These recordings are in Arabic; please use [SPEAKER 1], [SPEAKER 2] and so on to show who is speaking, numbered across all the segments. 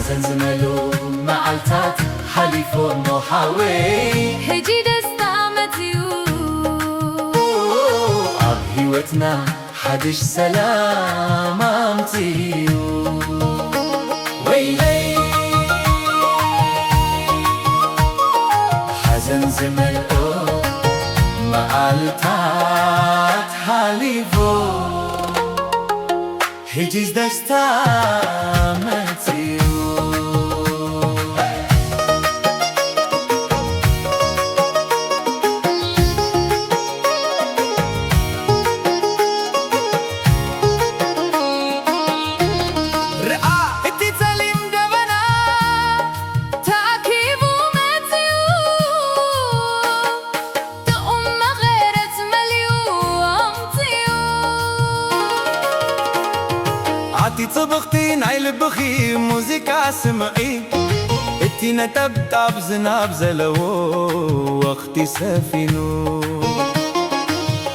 [SPEAKER 1] حزن زملو معلتات حليفو نوحاوي
[SPEAKER 2] هجي دستا متيو
[SPEAKER 1] عب هيوتنا حدش سلام امتيو ويلي حزن زملو معلتات حليفو هجيز دستا متيو
[SPEAKER 2] رقا اتي تسليم دبنا تأكيبو متيو تقوم غيرت مليو امتيو
[SPEAKER 3] عطي صبغتي نعيل بخي موزيكا سمعي اتي نتبتب زناب زلو وقتي سفينو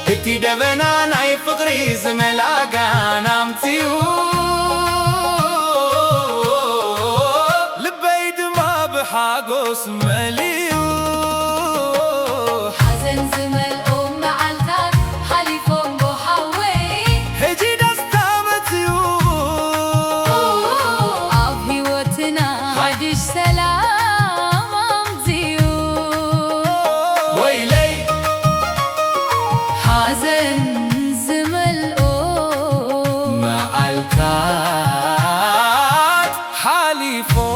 [SPEAKER 3] اتي دبنا نعي فقري زملاقا نامتيو لبيد ما بحاقوس مليو
[SPEAKER 2] حزن زمل معلتات حليفو نوحاوي
[SPEAKER 3] هجي دستامتيو
[SPEAKER 2] هيوتنا حدش سلام امتيو
[SPEAKER 3] ويلي
[SPEAKER 2] حزن زمل
[SPEAKER 3] معلتات حليفو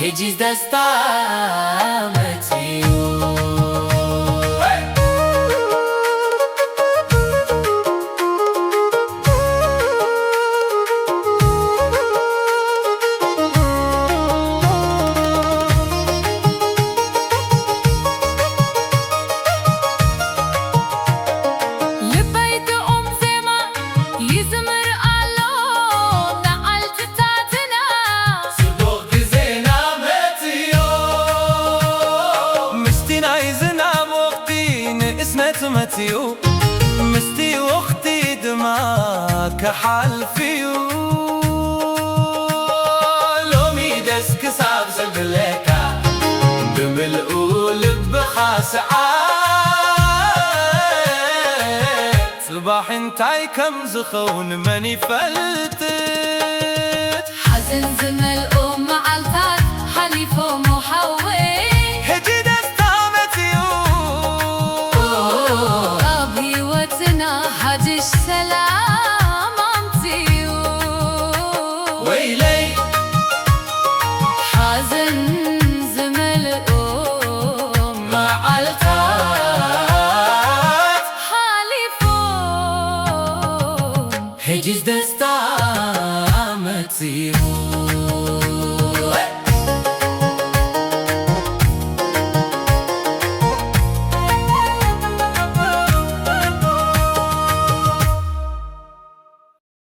[SPEAKER 1] هجيز دستا متيو
[SPEAKER 2] لبيت زما يزمر الو نعلت تاتنا
[SPEAKER 1] صدوق زينا متيو
[SPEAKER 3] مستي نايزنا وقتين اسمت متيو مستي وقتي دماك حلفيو لومي دسك صاب زبلكا بملقو لب خاسعات صباح انتاي كم زخون ماني فلتي